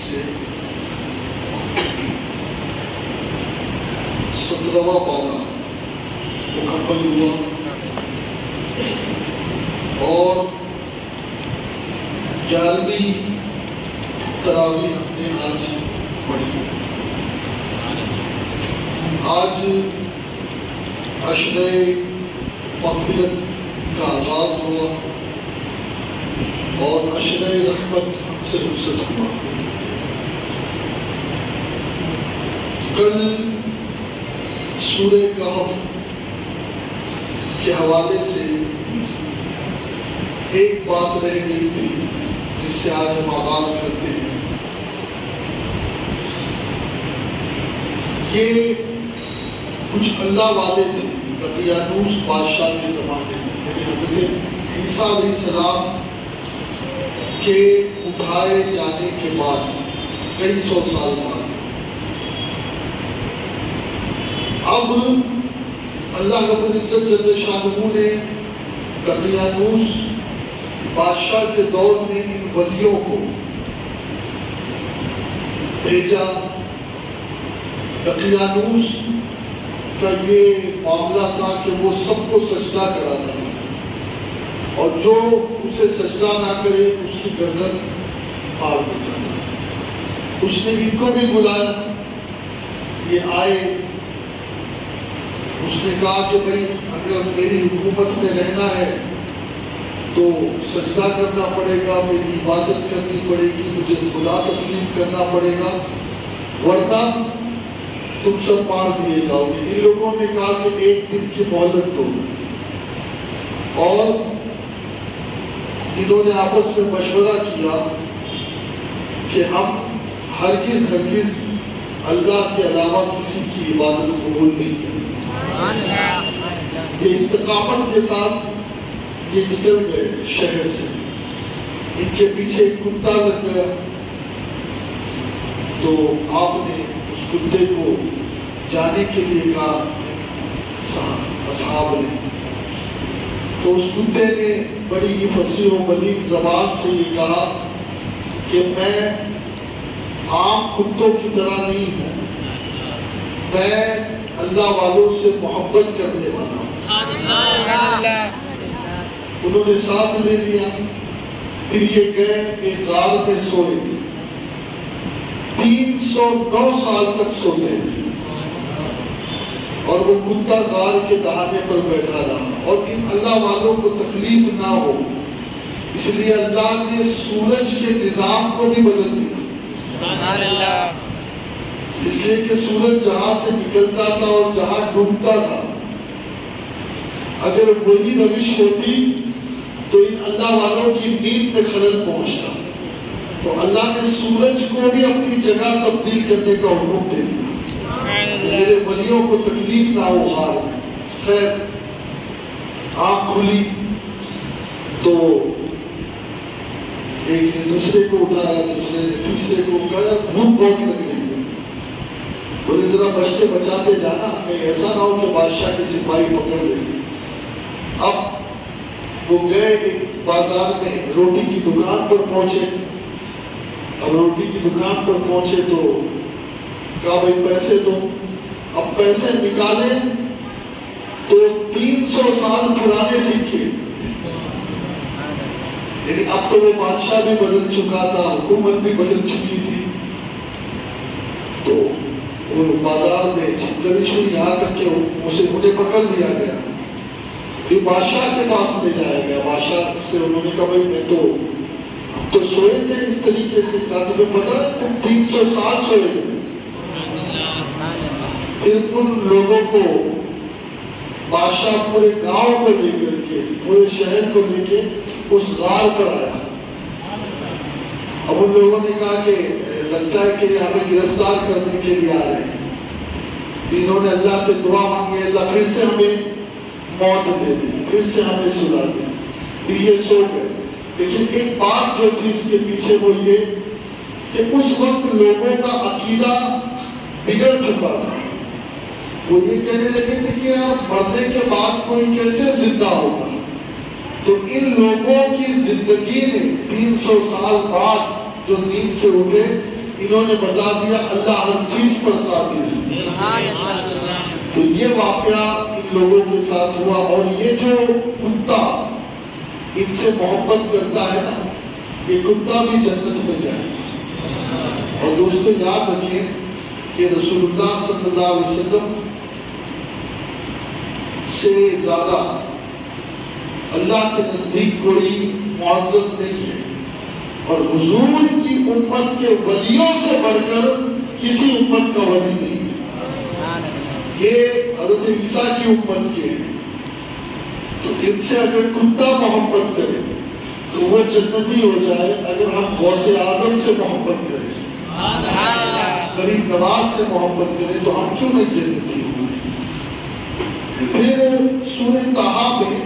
سے 17واں پارہ مکمل ہوا اور 11ویں تراویح ہم نے آج پڑھی۔ آج عشرہ مغفرت کا آغاز ہوا اور عشرہ رحمت ہم سے رخصت ہوا۔ کل سورہ کہف کے حوالے سے ایک بات رہ گئی تھی جس سے آج ہم آغاز کرتے ہیں۔ یہ کچھ اللہ والے تھے دقیانوس بادشاہ کے زمانے میں، یعنی حضرت عیسیٰ علیہ السلام کے اٹھائے جانے کے بعد کئی سو سال بعد اب اللہ رب العزت جل شانہ نے دقیانوس بادشاہ کے دور میں ان ولیوں کو بھیجا۔ دقیانوس کا یہ معاملہ تھا کہ وہ سب کو سجدہ کراتا تھا اور جو اسے سجدہ نہ کرے اس کی گردن مار دیتا تھا۔ اس نے ان کو بھی بلایا، یہ آئے۔ اس نے کہا کہ بھئی اگر میری حکومت میں رہنا ہے تو سجدہ کرنا پڑے گا، میری عبادت کرنی پڑے گی، مجھے خدا تسلیم کرنا پڑے گا، ورنہ تم سب مار دیے جاؤ گے۔ ان لوگوں نے کہا کہ ایک دن کی مہلت دو، اور انہوں نے آپس میں مشورہ کیا کہ ہم ہرگز اللہ کے علاوہ کسی کی عبادت قبول نہیں کریں۔ یہ استقامت کے ساتھ یہ نکل گئے شہر سے۔ ان کے پیچھے ایک کتا لگ گیا تو آپ نے اس کتے کو جانے کے لیے کہا اصحاب نے، تو اس کتے نے بڑی ہی فصیح و بلیغ زبان سے یہ کہا کہ میں عام کتوں کی طرح نہیں ہوں، میں اللہ والوں سے محبت کرنے والا ہوں۔ انہوں نے ساتھ لے لیا، پھر یہ گئے ایک غار میں سوئے، 309 سال تک سوتے تھے، اور وہ کتا غار کے دہانے پر بیٹھا رہا، اور ان اللہ والوں کو تکلیف نہ ہو اس لیے اللہ نے سورج کے نظام کو بھی بدل دیا۔ اس لیے کہ سورج جہاں سے نکلتا تھا اور جہاں ڈوبتا تھا، اگر وہی روش ہوتی تو ان اللہ والوں کی نیند میں خلل پہنچتا، تو اللہ نے سورج کو بھی اپنی جگہ تبدیل کرنے کا حکم دے دیا، میرے ولیوں کو تکلیف نہ ہو غار میں۔ خیر آنکھ کھلی تو ایک نے دوسرے کو اٹھایا، دوسرے نے تیسرے کو کہا بھوک بہت لگ رہی ہے، بولے ذرا بچتے بچاتے جانا، کہیں ایسا نہ ہو کہ بادشاہ کے سپاہی پکڑ لیں۔ اب وہ گئے ایک بازار میں روٹی کی دکان پر پہنچے۔ اب روٹی کی دکان پر پہنچے تو کہا بھائی پیسے دو۔ اب پیسے نکالے تو 300 سال پرانے سکے، یعنی اب تو وہ بادشاہ بھی بدل چکا تھا، حکومت بھی بدل چکی تھی، تو وہ بازار میں چھپکلی ہوئی، یہاں تک کہ انہیں پکڑ لیا گیا، پھر بادشاہ کے پاس لے جایا گیا۔ بادشاہ سے انہوں نے کہا بھائی ہم تو سوئے تھے اس طریقے سے، کہا تمہیں پتا ہے تم 300 سال سوئے تھے۔ پھر ان لوگوں کو بادشاہ پورے گاؤں کو لے کر کے، پورے شہر کو لے کے اس غار پر آیا۔ اب ان لوگوں نے کہا کہ لگتا ہے کہ ہمیں گرفتار کرنے کے لیے آ رہے ہیں۔ پھر انہوں نے اللہ سے دعا مانگی، اللہ پھر سے ہمیں موت دے دی، پھر سے ہمیں سلا دے۔ پھر یہ سو گئے، لیکن ایک بات جو تھی اس کے پیچھے وہ یہ کہ اس وقت لوگوں کا عقیدہ بگڑ چکا تھا۔ وہ یہ کہنے لگے تھے کہ اب مرنے کے بعد کوئی کیسے زندہ ہوگا، تو ان لوگوں کی زندگی میں 300 سال بعد جو نیند سے اٹھے، انہوں نے بتا دیا اللہ ہر چیز پر قادر ہے۔ تو یہ واقعہ ان لوگوں کے ساتھ ہوا، اور یہ جو کتا ان سے محبت کرتا ہے نا، یہ کتا بھی جنت میں جائے گا۔ اور دوستو یاد رکھیں کہ رسول اللہ صلی اللہ علیہ وسلم سے زیادہ اللہ کے نزدیک کوئی معزز نہیں ہے، اور حضور کی امت کے ولیوں سے بڑھ کر کسی امت کا ولی نہیں ہے۔ یہ حضرت عیسیٰ کی امت کے ہیں، تو ان سے اگر کتا محبت کرے تو وہ جنتی ہو جائے۔ اگر ہم غوث اعظم سے محبت کریں، غریب نواز سے محبت کریں، تو ہم کیوں نہیں جنتی ہوں گے؟ پھر سورہ طٰہٰ میں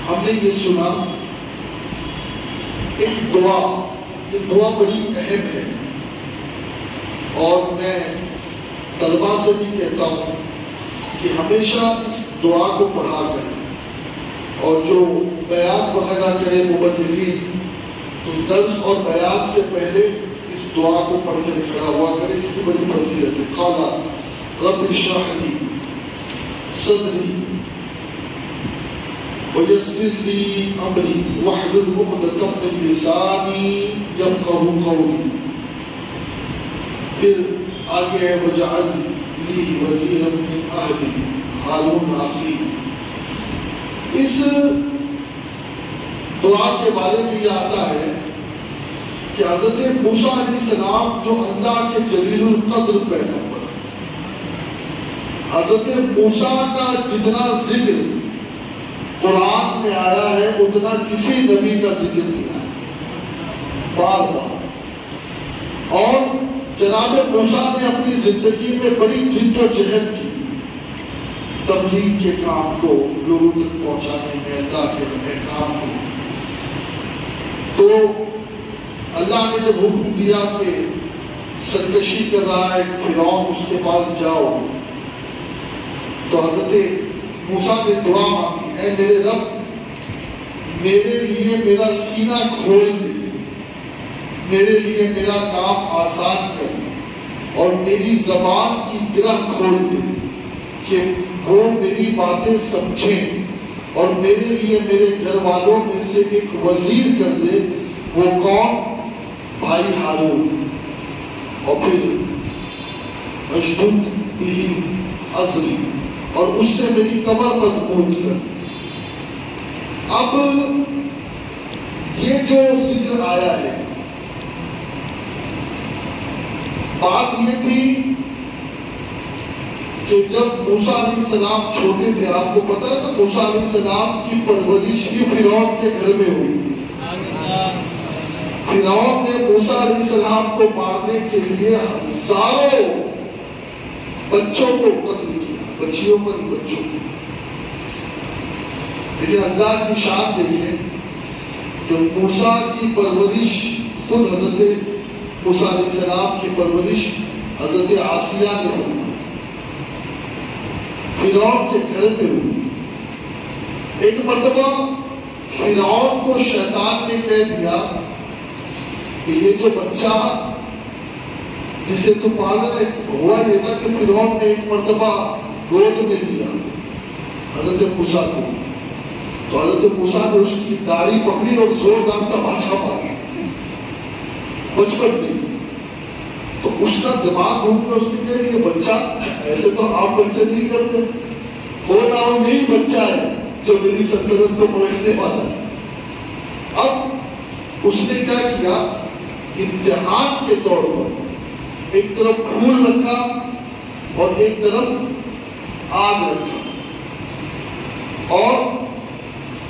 ہم نے یہ سنا ایک دعا، یہ دعا بڑی اہم ہے، اور میں طلبہ سے بھی کہتا ہوں کہ ہمیشہ اس دعا کو پڑھا کریں، اور جو بیان وغیرہ کرے مبلغین تو درس اور بیان سے پہلے اس دعا کو پڑھ کر کھڑا ہوا کرے، اس کی بڑی فضیلت ہے۔ قال رب اشرح لی صدری ویسر لی امری واحلل عقدۃ من لسانی یفقہوا قولی۔ پھر آگے ہے وجعل لی وزیرا من اہلی ہارون اخی۔ اس دعا کے بارے میں یہ آتا ہے کہ حضرت موسیٰ علیہ السلام جو اللہ کے جلیل القدر پیغمبر، حضرت موسیٰ کا جتنا ذکر قرآن میں آیا ہے اتنا کسی نبی کا ذکر نہیں آیا، بار بار۔ اور جناب موسیٰ نے اپنی زندگی میں بڑی جد و جہد کی تبلیغ کے کام کو لوگوں تک پہنچانے میں، اللہ کے احکام کو۔ تو اللہ نے جب حکم دیا کہ سرکشی کر رہا ہے فرعون، اس کے پاس جاؤ، تو حضرت موسیٰ نے دعا مانگی، اے میرے رب میرے لیے میرا سینہ کھول دے، میرے لیے میرا کام آسان کر، اور میری زبان کی گرہ کھول دے کہ وہ میری باتیں سمجھیں، اور میرے لیے میرے گھر والوں میں سے ایک وزیر کر دے۔ وہ کون؟ بھائی ہارون۔ اور پھر اشدد بہ ازری، اور اس سے میری کمر مضبوط کر۔ اب یہ جو ذکر آیا ہے، بات یہ تھی کہ جب موسیٰ علیہ السلام چھوٹے تھے، آپ کو پتا ہے نا موسیٰ علیہ السلام کی پرورش بھی فرعون کے گھر میں ہوئی۔ فرعون نے موسیٰ علیہ السلام کو مارنے کے لیے ہزاروں بچوں کو قتل کیا، بچیوں پر ہی بچوں کو۔ لیکن اللہ کی شان دیکھیں کہ موسیٰ کی پرورش، خود حضرت موسیٰ علیہ السلام کی پرورش حضرت آسیہ نے فرمائی، فرعون کے گھر میں ہوئی۔ ایک مرتبہ فرعون کو شیطان نے کہہ دیا کہ یہ جو بچہ جسے تو پالنا ہے، ہوا یہ تھا کہ فرعون نے ایک مرتبہ گود میں لیا حضرت موسیٰ کو، تو حضرت موسیٰ نے اس کی داڑھی پکڑی اور زوردار تماچا مارا بچپن میں۔ تو اس کا دماغ گھوم کے اس نے کہا یہ بچہ ایسے تو عام بچے نہیں کرتے، ہو نہ ہو یہی بچہ ہے جو میری سلطنت کو پلٹنے والا ہے۔ اب اس نے کیا کیا، امتحان کے طور پر ایک طرف پھول رکھا اور ایک طرف آگ رکھا، اور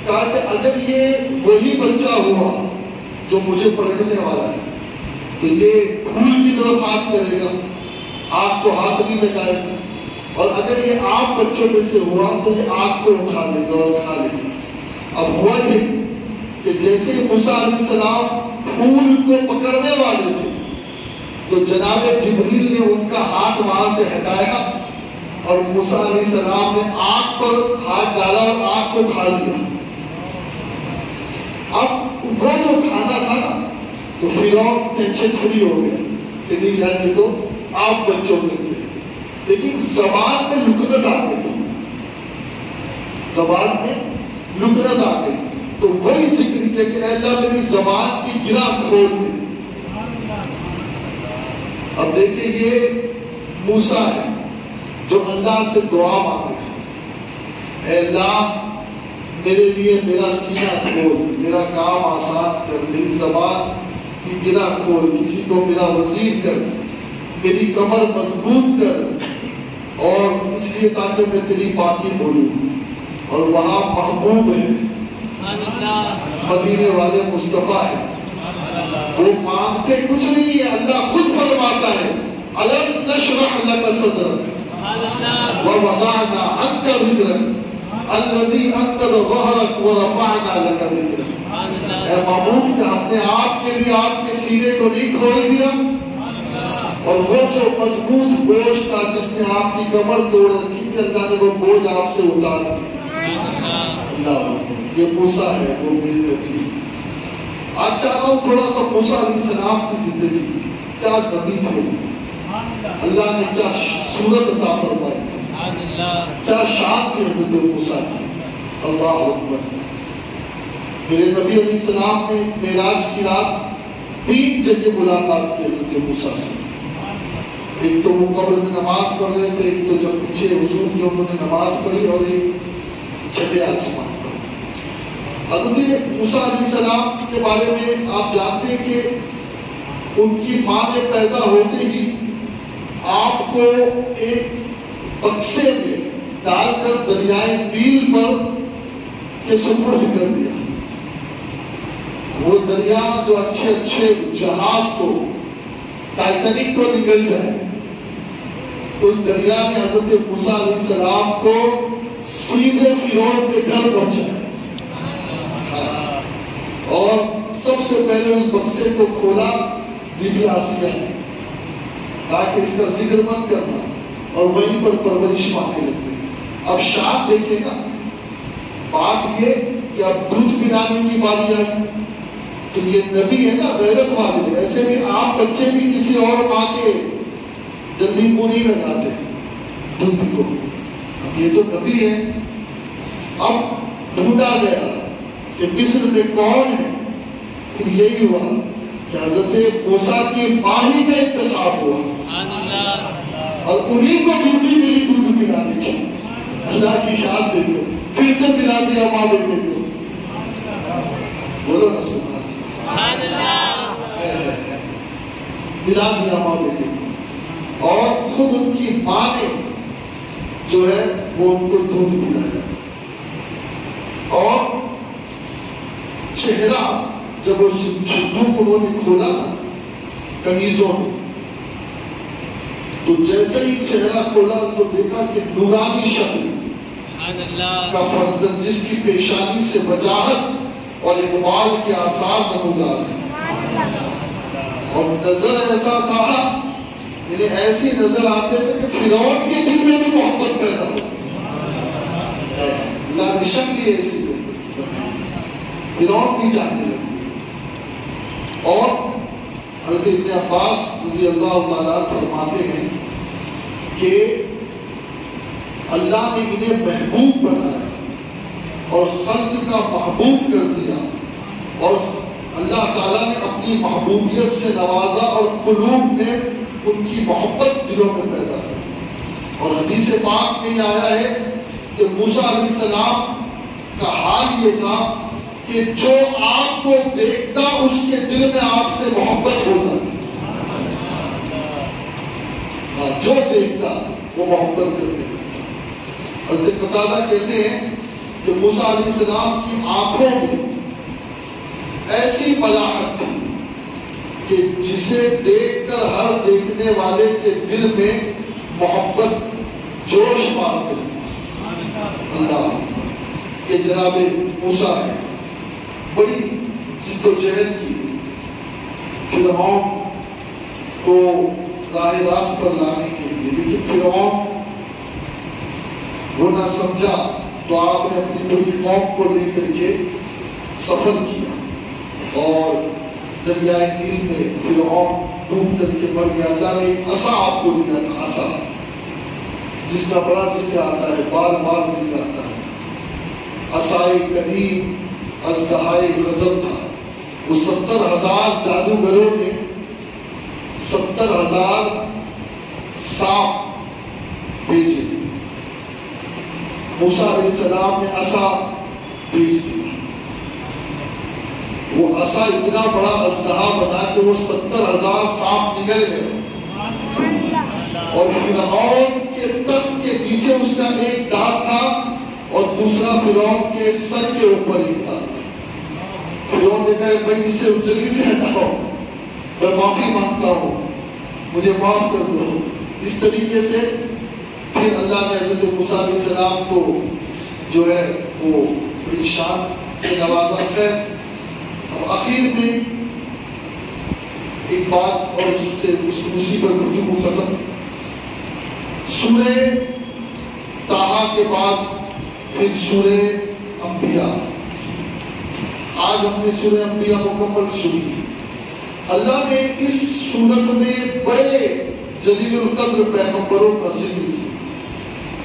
کہا کہ اگر یہ وہی بچہ ہوا جو مجھے پلٹنے والا ہے تو یہ پھول کی طرف آگ کرے گا، آگ کو ہاتھ نہیں لگائے گا، اور اگر یہ عام بچوں میں سے ہوا تو یہ آگ کو اٹھا لے گا اور کھا لے گا۔ اب ہوا یہ کہ جیسے موسیٰ علیہ السلام پھول کو پکڑنے والے تھے تو جناب جبریل نے ان کا ہاتھ وہاں سے ہٹایا اور موسیٰ علیہ السلام نے آگ پر ہاتھ ڈالا اور آگ کو کھا لیا۔ اب وہ جو کھانا تھا نا، تو فرعون ٹینشن فری ہو گیا کہ نہیں یار یہ تو آپ بچوں میں سے، لیکن زبان میں لکنت آ گئی، زبان میں لکنت آ گئی، تو وہی ذکر کیا کہ اے اللہ میری زبان کی گرہ کھول دے۔ اب دیکھیں یہ موسیٰ ہے جو اللہ سے دعا مانگے ہیں، اے اللہ میرے لیے میرا سینہ کھول، میرا کام آسان کر، میری زبان کی گرہ کھول، کسی کو میرا وزیر کر، میری کمر مضبوط کر، اور اس لیے تاکہ میں تیری پاکی بولوں۔ اور وہاں محبوب ہے، مدینے والے مصطفیٰ ہے، وہ مانگتے کچھ نہیں ہے، اللہ خود فرماتا ہے أَلَمْ نَشْرَحْ لَكَ صَدْرَكَ وَوَضَعْنَا عَنْكَ وِزْرَكَ الَّذِي أَنقَضَ ظَهْرَكَ وَرَفَعْنَا لَكَ ذِكْرَكَ۔ اے محبوب کہ ہم نے آپ کے لیے آپ کے سینے کو نہیں کھول دیا، اور وہ جو مضبوط بوجھ تھا جس نے آپ کی کمر توڑ رکھی تھی، اللہ نے وہ بوجھ آپ سے اتار دیا۔ اللہ یہ موسیٰ ہے، وہ میری نبی ہے۔ آج چاہ رہا ہوں تھوڑا سا موسیٰ علیہ السلام کی زندگی، کیا نبی تھے، اللہ نے کیا صورت عطا فرمائی تھی، کیا شان تھی حضرت موسیٰ کی۔ اللہ اکبر۔ میرے نبی علیہ السلام نے معراج کی رات 3 جگہ ملاقات کی حضرت موسیٰ سے۔ ایک تو وہ قبر میں نماز پڑھ رہے تھے، ایک تو جب پیچھے حضور کی انہوں نے نماز پڑھی، اور ایک چھٹے آسمان پر۔ حضرت موسیٰ علیہ السلام کے بارے میں آپ جانتے ہیں کہ ان کی ماں نے پیدا ہوتے ہی آپ کو ایک بکسے میں ڈال کر دریائے نیل پر کے سپرد کر دیا۔ وہ دریا جو اچھے اچھے جہاز کو، ٹائٹینک کو نگل جائے، اس دریا نے حضرت موسیٰ علیہ السلام کو سیدھے فرعون کے گھر پہنچایا، اور سب سے پہلے اس بکسے کو کھولا بی بی آسیہ نے، کہا کہ اس کا ذکر مت کرنا، اور وہیں پر پرورش مانگنے لگ گئی۔ اب شان دیکھیں نا، بات یہ کہ اب دودھ پلانے کی باری آئی، تو یہ نبی ہے نا، غیرت والے، ایسے بھی آپ بچے بھی کسی اور ماں کے جلدی منہ نہیں لگاتے دودھ کو، اب یہ تو نبی ہے۔ اب ڈھونڈا گیا کہ مصر میں کون ہے، پھر یہی ہوا کہ حضرت موسیٰ کی ماں ہی کا انتخاب ہوا، اور انہی کو ڈیوٹی ملی دودھ پلانے کی۔ اللہ کی شان دیکھو، پھر سے پلا دیا ماں بیٹے کو، بولو نا سبحان اللہ، پلا دیا ماں بیٹے کو، اور خود ان کی ماں نے جو ہے وہ ان کو دودھ پلایا۔ اور چہرہ جب وہ صندوق انہوں نے کھولا نا کنیزوں میں، تو جیسے ہی چہرہ کھولا تو دیکھا کہ نورانی شکل کا فرزند، جس کی پیشانی سے وجاہت اور اقبال کے آثار نمودار ہیں، اور نظر ایسا تھا، یعنی ایسی نظر آتے تھے کہ فرعون کے دل میں بھی محبت پیدا ہو۔ اللہ نے شکل ایسی فرعون بھی چاہنے لگ گئے۔ اور حضرت ابن عباس رضی اللہ تعالیٰ فرماتے ہیں کہ اللہ نے انہیں محبوب بنایا اور خلق کا محبوب کر دیا، اور اللہ تعالیٰ نے اپنی محبوبیت سے نوازا، اور قلوب میں ان کی محبت دلوں میں پیدا کی۔ اور حدیث پاک میں یہ آیا ہے کہ موسیٰ علیہ السلام کا حال یہ تھا کہ جو آپ کو دیکھتا اس کے دل میں آپ سے محبت ہو جاتی، جو دیکھتا وہ محبت کرنے لگتا۔ حضرت قتادہ کہتے ہیں کہ موسیٰ علیہ السلام کی آنکھوں میں ایسی بلاحت تھی کہ جسے دیکھ کر ہر دیکھنے والے کے دل میں محبت جوش مارنے لگتی۔ اللہ کہ جناب موسیٰ ہے، بڑی جد و جہد کی فرعون کو راہ راست پر لانے کے لیے، لیکن فرعون وہ نہ سمجھا، تو آپ نے اپنی پوری قوم کو لے کر کے سفر کیا، اور دریائے نیل میں فرعون ڈوب کر کے مر گیا، اللہ نے ایک عصا آپ کو دیا تھا، عصا جس کا بڑا ذکر آتا ہے، بار بار ذکر آتا ہے۔ عصائے کریم اژدہائے غضب تھا، وہ 70,000 جادوگروں نے 70,000 سانپ بھیجے، موسیٰ علیہ السلام نے عصا بھیج دیا، وہ عصا اتنا بڑا اژدہا بنا کہ وہ 70,000 سانپ نکل گئے، اور فرعون کے تخت کے نیچے اس کا ایک دانت تھا اور دوسرا فرعون کے سر کے اوپر ایک دانت تھا۔ فرعون نے کہا بھائی اس سے جلدی سے ہٹاؤ، میں معافی مانگتا ہوں، مجھے معاف کر دو۔ اس طریقے سے پھر اللہ نے حضرت موسیٰ علیہ السلام کو جو ہے وہ بڑی شان سے نوازا ہے۔ اب آخر میں ایک بات اور اسی پر گفتگو ختم۔ سورہ طٰہٰ کے بعد پھر سورہ انبیاء، آج ہم نے سورہ انبیاء مکمل سنی ہے۔ اللہ نے اس سورت میں بڑے جلیل القدر پیغمبروں کا ذکر کیا،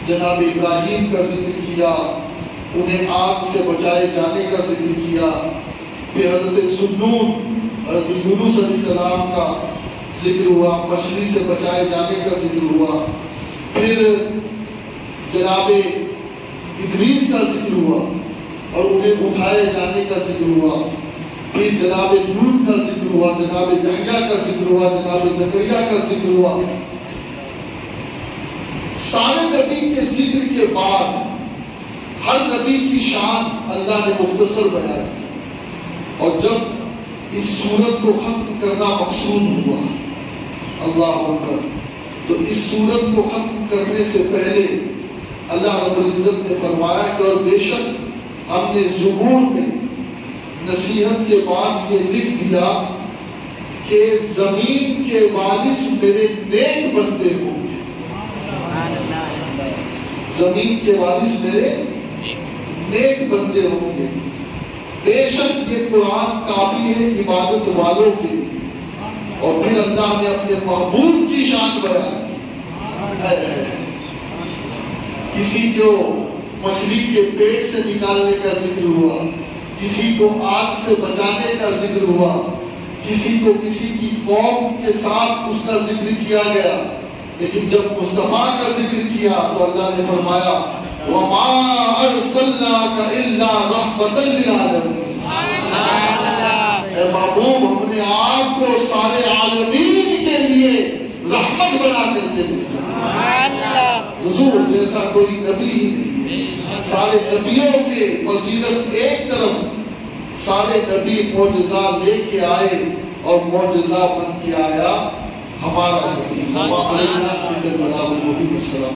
جناب ابراہیم کا ذکر کیا، انہیں آگ سے بچائے جانے کا ذکر کیا، پھر حضرت ذوالنون حضرت یونس علیہ السلام کا ذکر ہوا، مچھلی سے بچائے جانے کا ذکر ہوا، پھر جناب ادریس کا ذکر ہوا اور انہیں اٹھائے جانے کا ذکر ہوا، پھر جناب لوط کا ذکر ہوا، جناب یحییٰ کا ذکر ہوا، جناب زکریا کا ذکر ہوا۔ سارے نبی کے ذکر کے بعد ہر نبی کی شان اللہ نے مختصر بیان کی، اور جب اس سورت کو ختم کرنا مقصود ہوا، اللہ اکبر، تو اس سورت کو ختم کرنے سے پہلے اللہ رب العزت نے فرمایا کہ اور بے شک ہم نے زبور میں نصیحت کے بعد یہ لکھ دیا کہ زمین کے وارث میرے نیک بندے ہوں گے، زمین کے وارث میرے نیک بندے ہوں گے۔ بے شک یہ قرآن کافی ہے عبادت والوں کے لیے۔ اور پھر اللہ نے اپنے محبوب کی شان بیان کی، کسی کو مچھلی کے پیٹ سے نکالنے کا ذکر ہوا، کسی کو آگ سے بچانے کا ذکر ہوا، کسی کو کسی کی قوم کے ساتھ اس کا ذکر کیا گیا، لیکن جب مصطفیٰ کا ذکر کیا تو اللہ نے فرمایا وَمَا أَرْسَلْنَاكَ إِلَّا رَحْمَةً لِلْعَالَمِينَ، اے محبوب ہم نے آپ کو سارے عالمین کے لیے رحمت بنا کر کے بھیجا۔ حضور جیسا کوئی نبی ہی نہیں ہے، سارے نبیوں کے فضیلت ایک طرف، سارے نبی معجزہ لے کے آئے اور معجزہ بن کے آیا ہمارا نبی، وَمَا عَلَيْنَا إِلَّا الْبَلَاغُ الْمُبِينُ۔